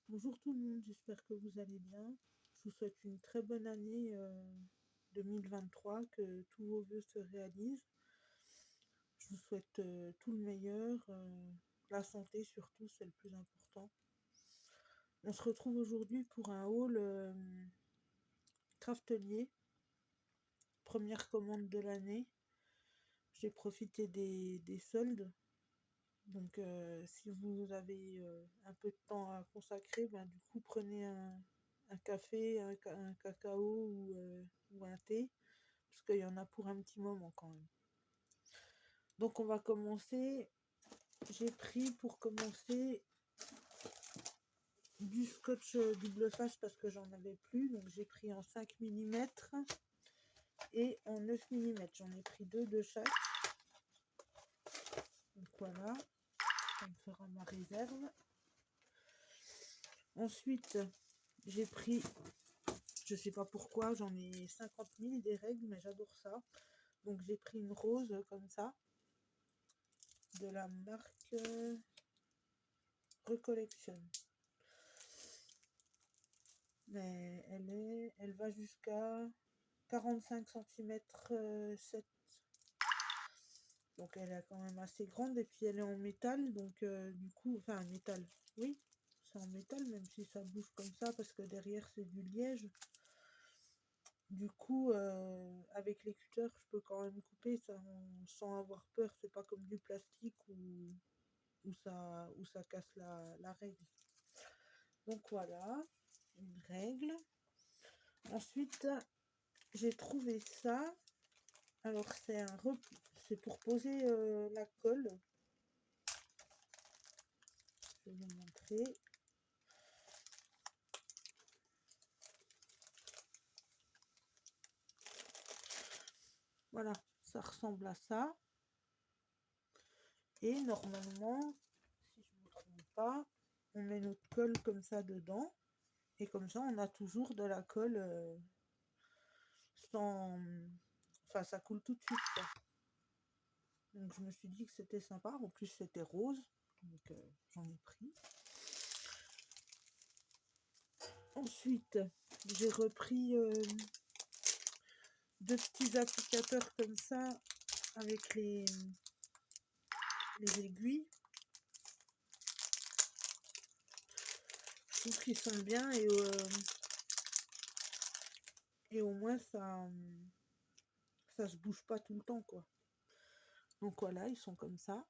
Bonjour tout le monde, j'espère que vous allez bien. Je vous souhaite une très bonne année 2023, que tous vos vœux se réalisent. Je vous souhaite tout le meilleur, la santé surtout, c'est le plus important. On se retrouve aujourd'hui pour un haul craftelier, première commande de l'année. J'ai profité des soldes. Donc si vous avez un peu de temps à consacrer, ben, du coup prenez un café, un cacao ou un thé, parce qu'il y en a pour un petit moment quand même. Donc on va commencer. J'ai pris pour commencer du scotch double face parce que j'en avais plus. Donc j'ai pris en 5 mm et en 9 mm. J'en ai pris deux de chaque. Donc voilà, ça me fera ma réserve. Ensuite, j'ai pris, je sais pas pourquoi, j'en ai 50 000 des règles, mais j'adore ça. Donc j'ai pris une rose comme ça, de la marque Recollection. Mais elle va jusqu'à 45 cm 7. Donc elle est quand même assez grande, et puis elle est en métal, donc du coup, enfin métal, oui, c'est en métal, même si ça bouge comme ça, parce que derrière c'est du liège. Du coup, avec les cutters, je peux quand même couper sans avoir peur. C'est pas comme du plastique où ça casse la règle. Donc voilà, une règle. Ensuite, j'ai trouvé ça. Alors c'est pour poser la colle. Je vais vous montrer. Voilà, ça ressemble à ça. Et normalement, si je ne me trompe pas, on met notre colle comme ça dedans. Et comme ça, on a toujours de la colle sans... Enfin, ça coule tout de suite, quoi. Donc, je me suis dit que c'était sympa. En plus, c'était rose. Donc, j'en ai pris. Ensuite, j'ai repris deux petits applicateurs comme ça avec les aiguilles. Je trouve qu'ils sont bien et au moins ça se bouge pas tout le temps, quoi. Donc voilà, ils sont comme ça.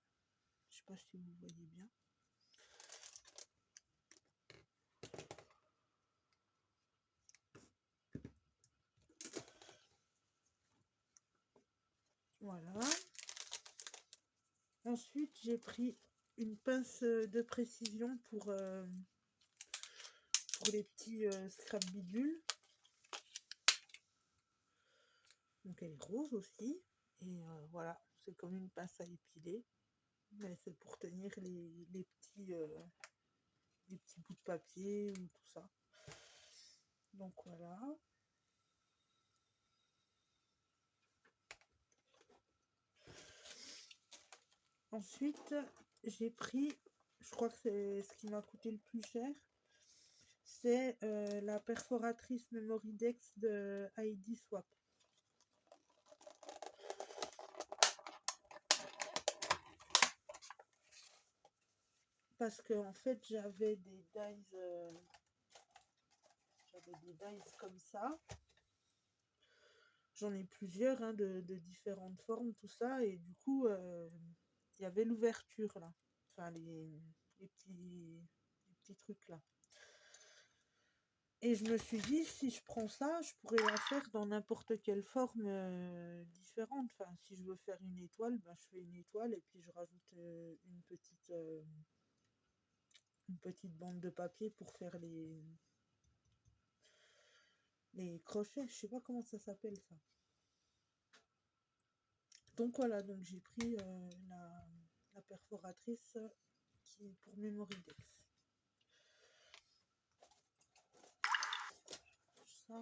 Je sais pas si vous voyez bien. Voilà. Ensuite, j'ai pris une pince de précision pour les petits scrap bidules. Donc elle est rose aussi. Et voilà, c'est comme une pince à épiler. Mais c'est pour tenir les petits bouts de papier ou tout ça. Donc voilà. Ensuite, j'ai pris, je crois que c'est ce qui m'a coûté le plus cher, c'est la perforatrice Memoridex de ID Swap. Parce que en fait, j'avais des dies comme ça. J'en ai plusieurs hein, de différentes formes, tout ça, et du coup, il y avait l'ouverture là, enfin les petits trucs là. Et je me suis dit, si je prends ça, je pourrais la faire dans n'importe quelle forme différente. Enfin, si je veux faire une étoile, ben, je fais une étoile et puis je rajoute une petite bande de papier pour faire les crochets. Je sais pas comment ça s'appelle ça. Donc voilà, donc j'ai pris la perforatrice qui est pour Memoridex. Ça.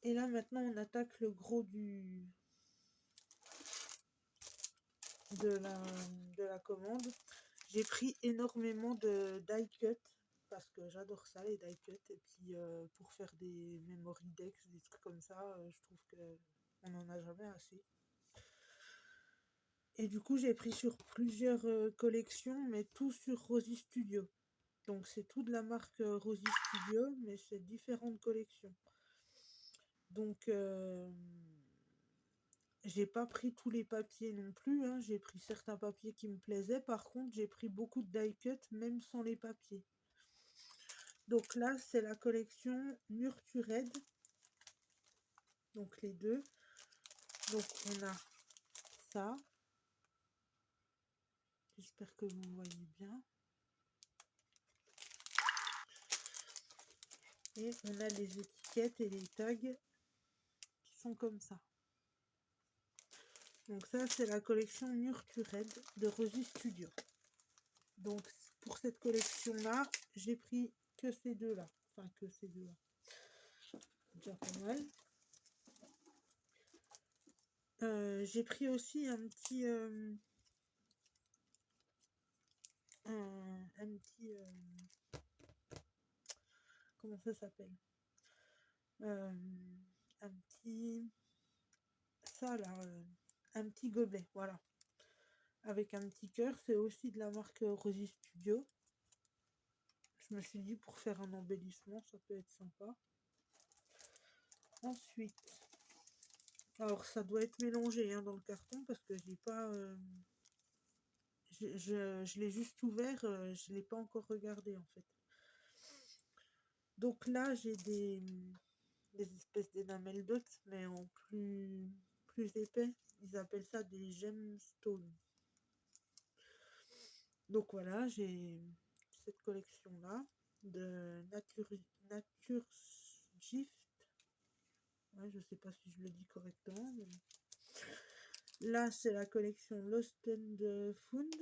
Et là maintenant on attaque le gros de la commande. J'ai pris énormément de die cut parce que j'adore ça, les die cut. Et puis pour faire des memory decks, des trucs comme ça, je trouve que on n'en a jamais assez. Et du coup, j'ai pris sur plusieurs collections, mais tout sur Rosy Studio. Donc c'est tout de la marque Rosy Studio, mais c'est différentes collections. Donc j'ai pas pris tous les papiers non plus, hein. J'ai pris certains papiers qui me plaisaient. Par contre, j'ai pris beaucoup de die cut, même sans les papiers. Donc là, c'est la collection Nurtured. Donc les deux. Donc on a ça. J'espère que vous voyez bien. Et on a les étiquettes et les tags qui sont comme ça. Donc ça, c'est la collection Nurtured de Rosy Studio. Donc pour cette collection-là, j'ai pris que ces deux-là. Enfin, que ces deux-là. Déjà pas mal. J'ai pris aussi un petit... comment ça s'appelle? Un petit... Ça là... un petit gobelet, voilà. Avec un petit cœur. C'est aussi de la marque Rosy Studio. Je me suis dit, pour faire un embellissement, ça peut être sympa. Ensuite... Alors, ça doit être mélangé hein, dans le carton parce que j'ai pas... je l'ai juste ouvert, je l'ai pas encore regardé en fait. Donc là, j'ai des espèces d'énamel dot, mais en plus épais. Ils appellent ça des gemstones. Donc voilà, j'ai cette collection-là de Nature Gift. Ouais, je sais pas si je le dis correctement. Mais... Là, c'est la collection Lost and Found.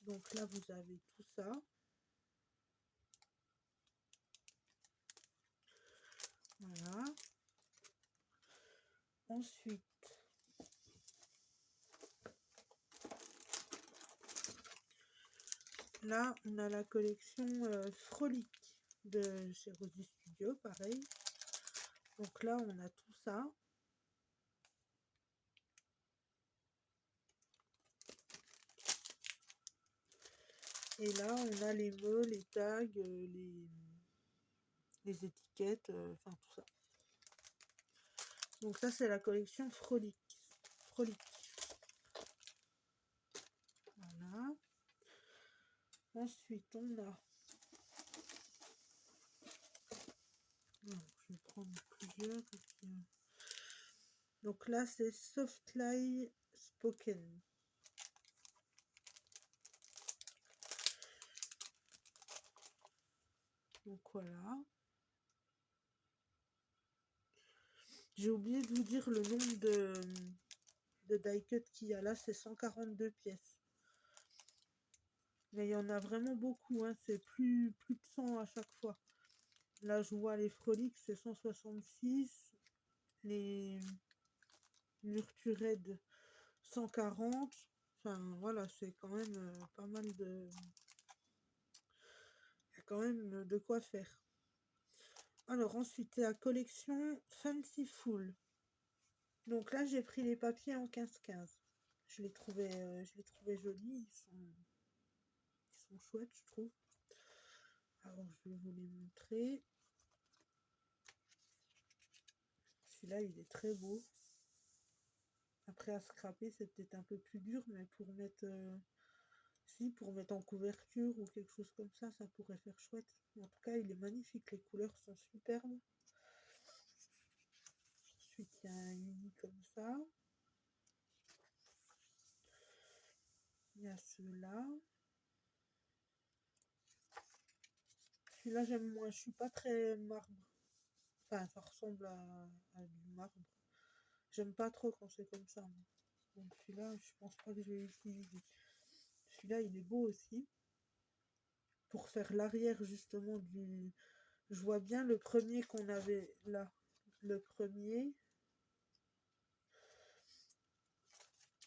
Donc là, vous avez tout ça. Voilà. Ensuite, là, on a la collection Frolic de chez Rosy Studio, pareil. Donc là, on a tout ça. Et là, on a les mots, les tags, les étiquettes, enfin tout ça. Donc ça, c'est la collection Frolic. Voilà. Ensuite, on a... Alors, je vais prendre plusieurs. Donc là, c'est Softly Spoken. Donc voilà. J'ai oublié de vous dire le nombre de die cut qu'il y a là, c'est 142 pièces. Mais il y en a vraiment beaucoup, hein. C'est plus de 100 à chaque fois. Là, je vois les Frolics, c'est 166. Les Nurtured, 140. Enfin, voilà, c'est quand même pas mal de... Il y a quand même de quoi faire. Alors, ensuite, la collection Fanciful. Donc là, j'ai pris les papiers en 15-15. Je les trouvais jolis. Ils sont chouettes, je trouve. Alors, je vais vous les montrer. Celui-là, il est très beau. Après, à scraper, c'est peut-être un peu plus dur, mais pour mettre... si, pour mettre en couverture ou quelque chose comme ça pourrait faire chouette. En tout cas, il est magnifique. Les couleurs sont superbes. Ensuite, il y a un uni comme ça. Il y a ceux-là. Celui-là, j'aime moins. Je suis pas très marbre. Enfin, ça ressemble à du marbre. J'aime pas trop quand c'est comme ça. Donc celui-là, je pense pas que je vais l'utiliser. Celui-là, il est beau aussi. Pour faire l'arrière justement du... Je vois bien le premier qu'on avait là. Le premier.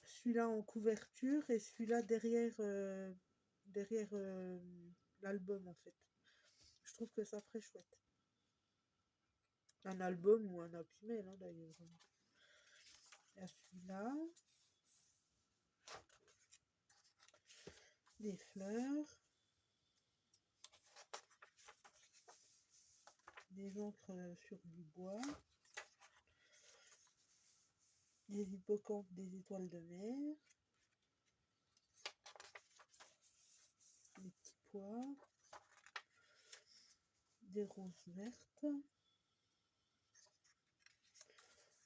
Celui-là en couverture et celui-là derrière derrière l'album en fait. Je trouve que ça ferait chouette. Un album ou un Happy Mail hein, d'ailleurs. Il y a celui-là. Des fleurs. Des encres sur du bois. Des hippocampes, des étoiles de mer. Des petits pois. Des roses vertes.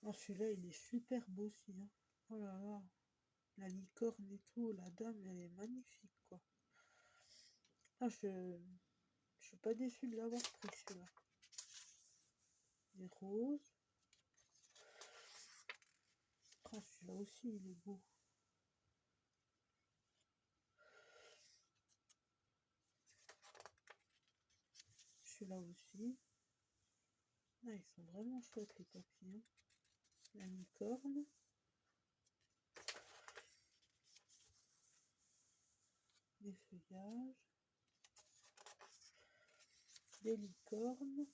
Oh, celui-là, il est super beau aussi. Hein. Oh là là. La licorne et tout, la dame, elle est magnifique, quoi. Ah, je suis pas déçue de l'avoir pris, celui-là. Les roses. Oh, celui-là aussi, il est beau. Celui-là aussi. Ah, ils sont vraiment chouettes, les papillons. La licorne. Des feuillages. Des licornes.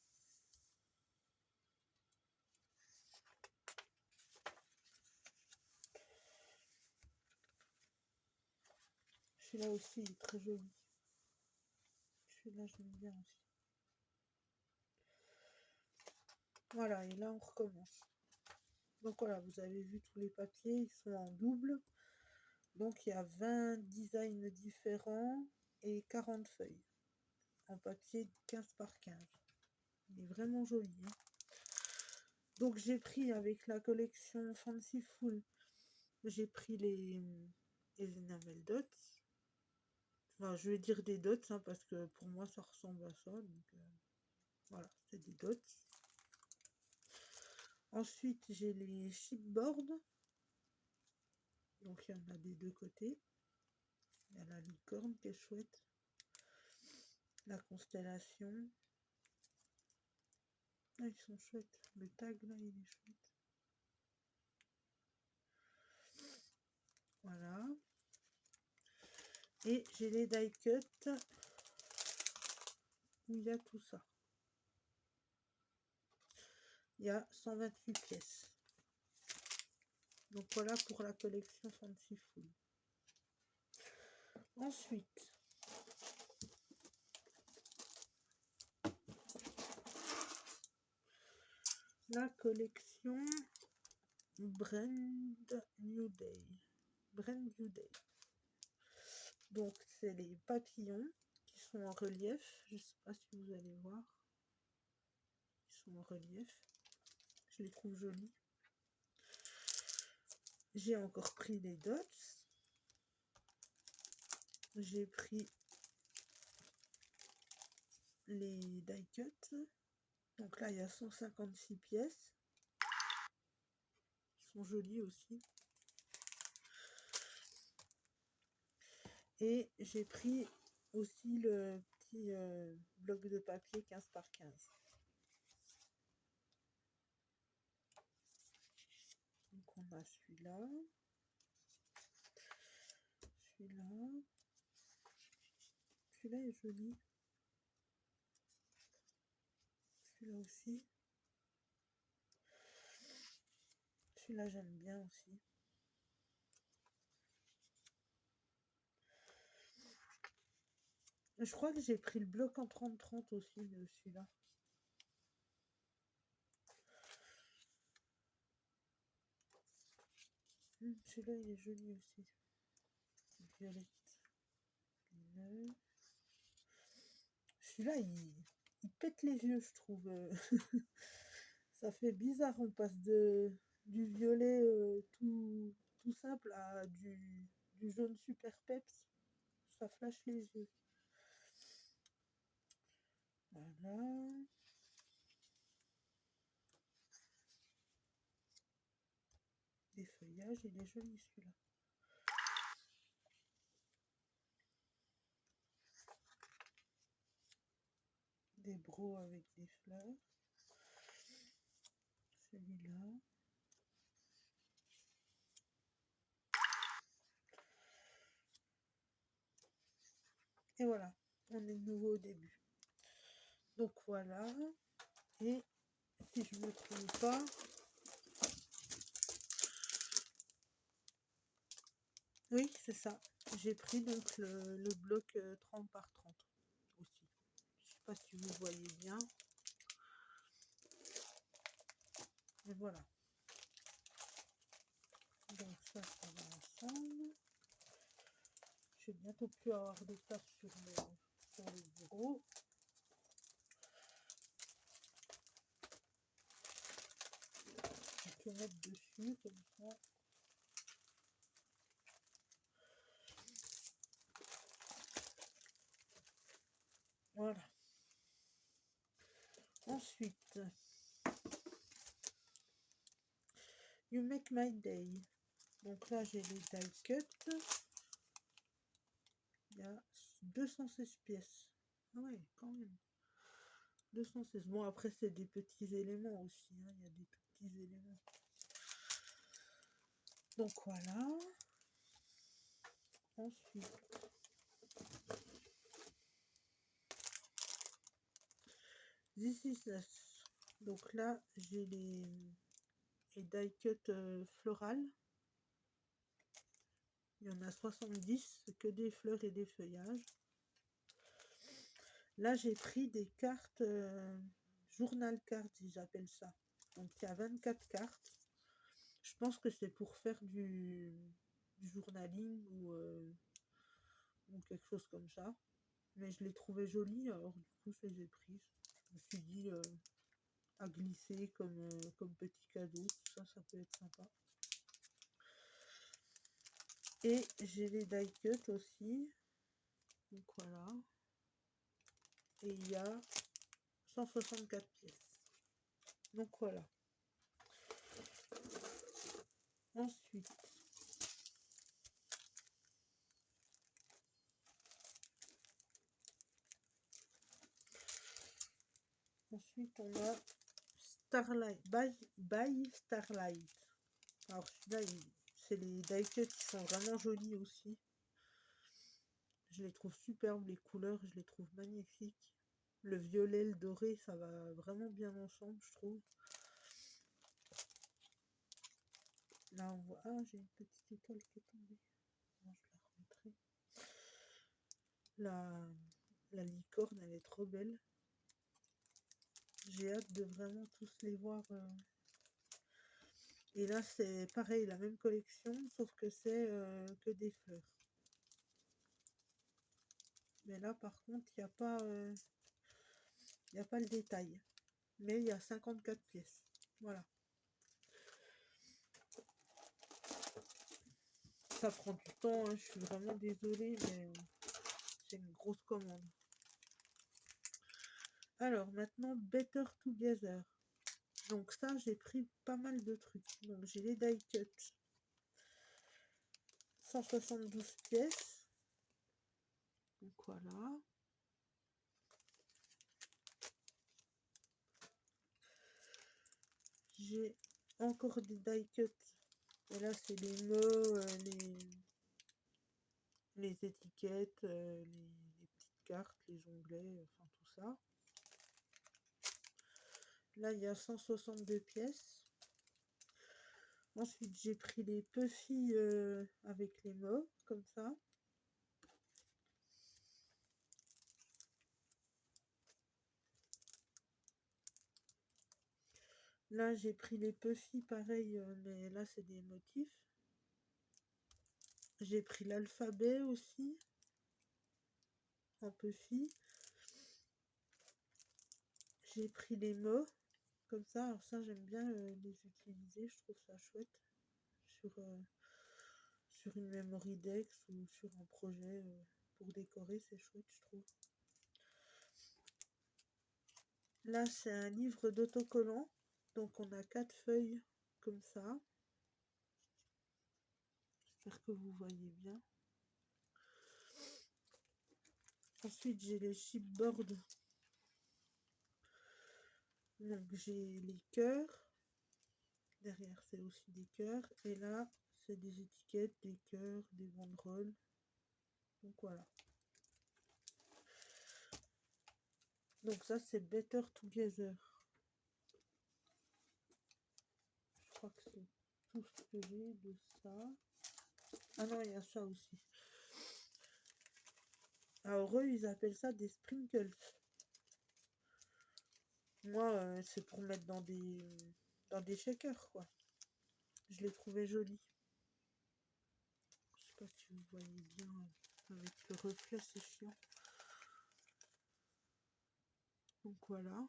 Celui-là aussi, il est très joli. Celui-là, j'aime bien aussi. Voilà, et là, on recommence. Donc voilà, vous avez vu tous les papiers, ils sont en double. Donc il y a 20 designs différents et 40 feuilles. En papier 15 par 15. Il est vraiment joli. Hein. Donc j'ai pris avec la collection Fanciful, j'ai pris les enamel dots. Enfin, je vais dire des dots hein, parce que pour moi ça ressemble à ça. Donc voilà, c'est des dots. Ensuite j'ai les chipboards. Donc il y en a des deux côtés. Il y a la licorne qui est chouette. La constellation. Ah, ils sont chouettes. Le tag là, il est chouette. Voilà. Et j'ai les die cut où il y a tout ça. Il y a 128 pièces. Donc voilà pour la collection Fanciful. Ensuite, la collection Brand New Day. Brand New Day. Donc c'est les papillons qui sont en relief. Je ne sais pas si vous allez voir. Ils sont en relief. Je les trouve jolis. J'ai encore pris les dots. J'ai pris les die cut. Donc là, il y a 156 pièces. Ils sont jolis aussi. Et j'ai pris aussi le petit bloc de papier 15 par 15. Donc on a celui-là. Celui-là. Celui-là est joli. Celui-là aussi. Celui-là j'aime bien aussi. Je crois que j'ai pris le bloc en 30-30 aussi de celui-là. Celui-là il est joli aussi. Violette. Celui-là il pète les yeux je trouve. Ça fait bizarre, on passe du violet tout simple à du jaune super peps. Ça flash les yeux. Voilà. Des feuillages, il est joli celui-là. Des bros avec des fleurs. Celui-là. Et voilà, on est de nouveau au début. Donc voilà, et si je ne me trompe pas, oui, c'est ça. J'ai pris donc le bloc 30 par 30 aussi. Je sais pas si vous voyez bien. Et voilà. Donc ça va ensemble. Je vais bientôt plus avoir de place sur le bureau. Je vais tout mettre dessus comme ça. Voilà. Ensuite, You Make My Day. Donc là, j'ai les die cut. Il y a 216 pièces. Ah ouais, quand même. 216. Bon, après, c'est des petits éléments aussi. Hein. Il y a des tout petits éléments. Donc voilà. Ensuite, This is Us. Donc là, j'ai les die cut florales. Il y en a 70, c'est que des fleurs et des feuillages. Là, j'ai pris des cartes journal cards, ils appellent ça. Donc il y a 24 cartes. Je pense que c'est pour faire du journaling ou quelque chose comme ça. Mais je les trouvais jolies, alors du coup, je les ai prises. Je me suis dit à glisser comme petit cadeau. Ça peut être sympa. Et j'ai les die cut aussi. Donc voilà. Et il y a 164 pièces. Donc voilà. Ensuite, on a Starlight, by Starlight. Alors celui-là, c'est les die cut qui sont vraiment jolis aussi. Je les trouve superbes, les couleurs, je les trouve magnifiques. Le violet, le doré, ça va vraiment bien ensemble, je trouve. Là, on voit... Ah, j'ai une petite étoile qui est tombée. Non, je la remettrai. La licorne, elle est trop belle. J'ai hâte de vraiment tous les voir. Et là, c'est pareil, la même collection, sauf que c'est que des fleurs. Mais là, par contre, il n'y a pas... il n'y a pas le détail. Mais il y a 54 pièces. Voilà. Ça prend du temps, hein, je suis vraiment désolée, mais c'est une grosse commande. Alors, maintenant, Better Together. Donc ça, j'ai pris pas mal de trucs. Donc j'ai les die cut. 172 pièces. Donc voilà. J'ai encore des die cut. Et là, c'est les mots, les étiquettes, les petites cartes, les onglets, enfin tout ça. Là, il y a 162 pièces. Ensuite, j'ai pris les Puffy avec les mots, comme ça. Là, j'ai pris les Puffy, pareil, mais là, c'est des motifs. J'ai pris l'alphabet aussi, en Puffy. J'ai pris les mots, comme ça. Alors ça, j'aime bien les utiliser, je trouve ça chouette. Sur une memory dex ou sur un projet pour décorer, c'est chouette, je trouve. Là, c'est un livre d'autocollant. Donc, on a 4 feuilles comme ça. J'espère que vous voyez bien. Ensuite, j'ai les chipboards. Donc, j'ai les cœurs. Derrière, c'est aussi des cœurs. Et là, c'est des étiquettes, des cœurs, des banderoles. Donc, voilà. Donc ça, c'est Better Together. Je crois que c'est tout ce que j'ai de ça. Ah non, il y a ça aussi. Alors eux, ils appellent ça des sprinkles. Moi, c'est pour mettre dans des shakers, quoi. Je l'ai trouvé joli. Je sais pas si vous voyez bien avec le reflet, c'est chiant. Donc voilà.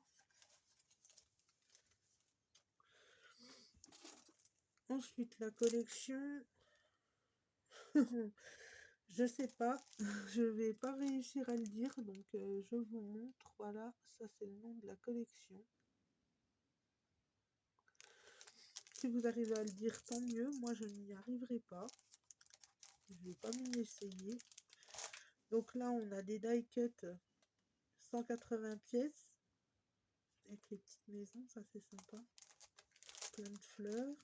Ensuite, la collection, je sais pas, je vais pas réussir à le dire, donc je vous montre. Voilà, ça c'est le nom de la collection. Si vous arrivez à le dire, tant mieux. Moi, je n'y arriverai pas. Je vais pas m'y essayer. Donc là, on a des die cut 180 pièces avec les petites maisons, ça c'est sympa. Plein de fleurs.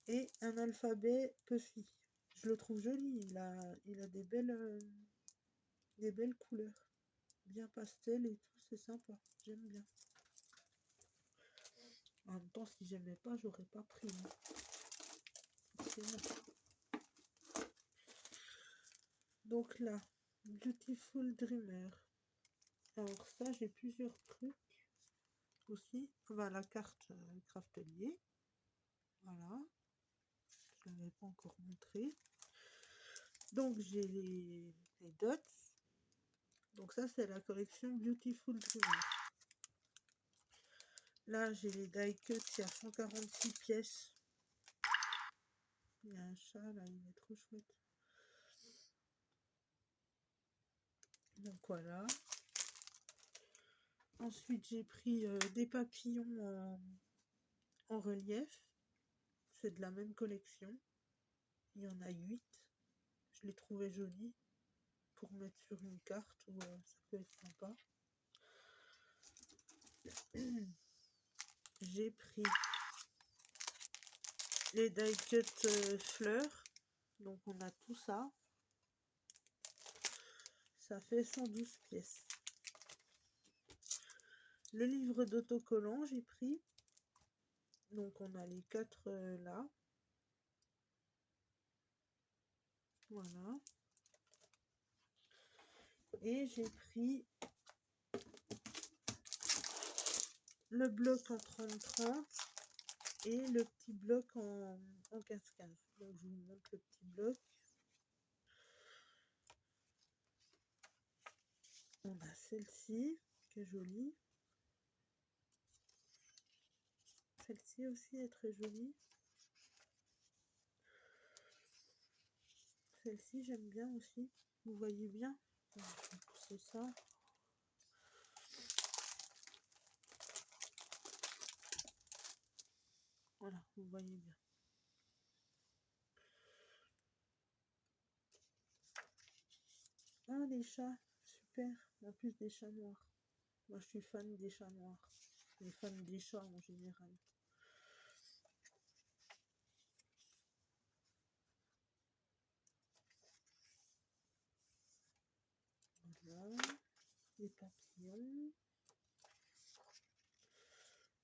Et un alphabet Puffy. Je le trouve joli. Il a des belles couleurs. Bien pastel et tout, c'est sympa. J'aime bien. En même temps, si j'aimais pas, j'aurais pas pris. Donc là, Beautiful Dreamer. Alors ça, j'ai plusieurs trucs aussi. Enfin, la carte Craftelier. Voilà. Je ne l'avais pas encore montré. Donc j'ai les dots. Donc ça, c'est la collection Beautiful Dreamer. Là, j'ai les die cut, il y a 146 pièces. Il y a un chat, là, il est trop chouette. Donc voilà. Ensuite, j'ai pris des papillons en relief. C'est de la même collection. Il y en a 8. Je les trouvais jolis pour mettre sur une carte ou ça peut être sympa. J'ai pris les die cut fleurs. Donc on a tout ça. Ça fait 112 pièces. Le livre d'autocollants, j'ai pris. Donc on a les 4 là. Voilà. Et j'ai pris le bloc en 30-30 et le petit bloc en 15-15. Donc je vous montre le petit bloc. On a celle-ci qui est jolie. Celle-ci aussi est très jolie. Celle-ci j'aime bien aussi. Vous voyez bien. Je vais pousser ça. Voilà, vous voyez bien. Ah, les chats, super. En plus des chats noirs. Moi, je suis fan des chats noirs. Je suis fan des chats en général. Voilà. Les papillons.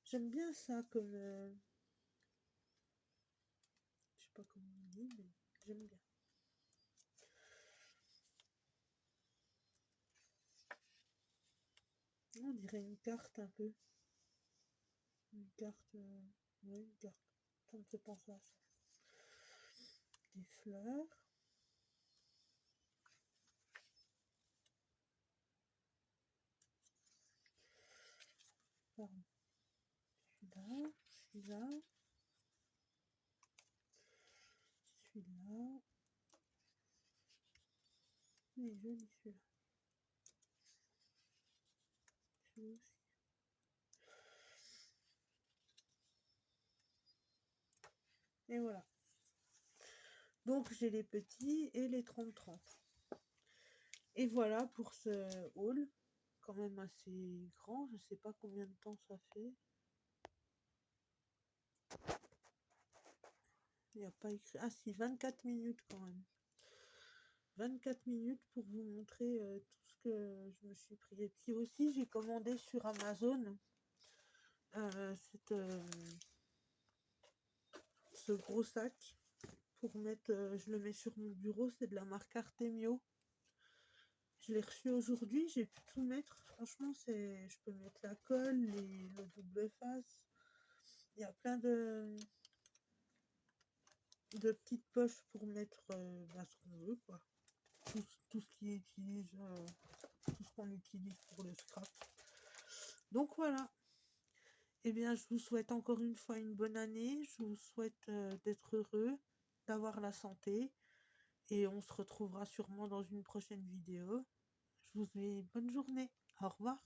J'aime bien ça comme... je sais pas comment on dit, mais j'aime bien. On dirait une carte un peu. Une carte... oui, une carte. Ça me fait penser à ça. Des fleurs. Pardon. Celui-là. Celui-là. Celui-là. Il est joli celui-là. Celui-là aussi. Et voilà. Donc j'ai les petits et les 30-30. Et voilà pour ce haul. Quand même assez grand. Je sais pas combien de temps ça fait. Il n'y a pas écrit. Ah si, 24 minutes quand même. 24 minutes pour vous montrer tout ce que je me suis pris. Et puis aussi, j'ai commandé sur Amazon cette, ce gros sac pour mettre, je le mets sur mon bureau, c'est de la marque Artemio. Je l'ai reçu aujourd'hui, j'ai pu tout mettre. Franchement, je peux mettre la colle, le double face. Il y a plein de petites poches pour mettre ce qu'on veut, quoi. Tout ce qui utilise, tout ce qu'on utilise pour le scrap. Donc voilà. Eh bien, je vous souhaite encore une fois une bonne année. Je vous souhaite d'être heureux, d'avoir la santé. Et on se retrouvera sûrement dans une prochaine vidéo. Je vous souhaite une bonne journée. Au revoir.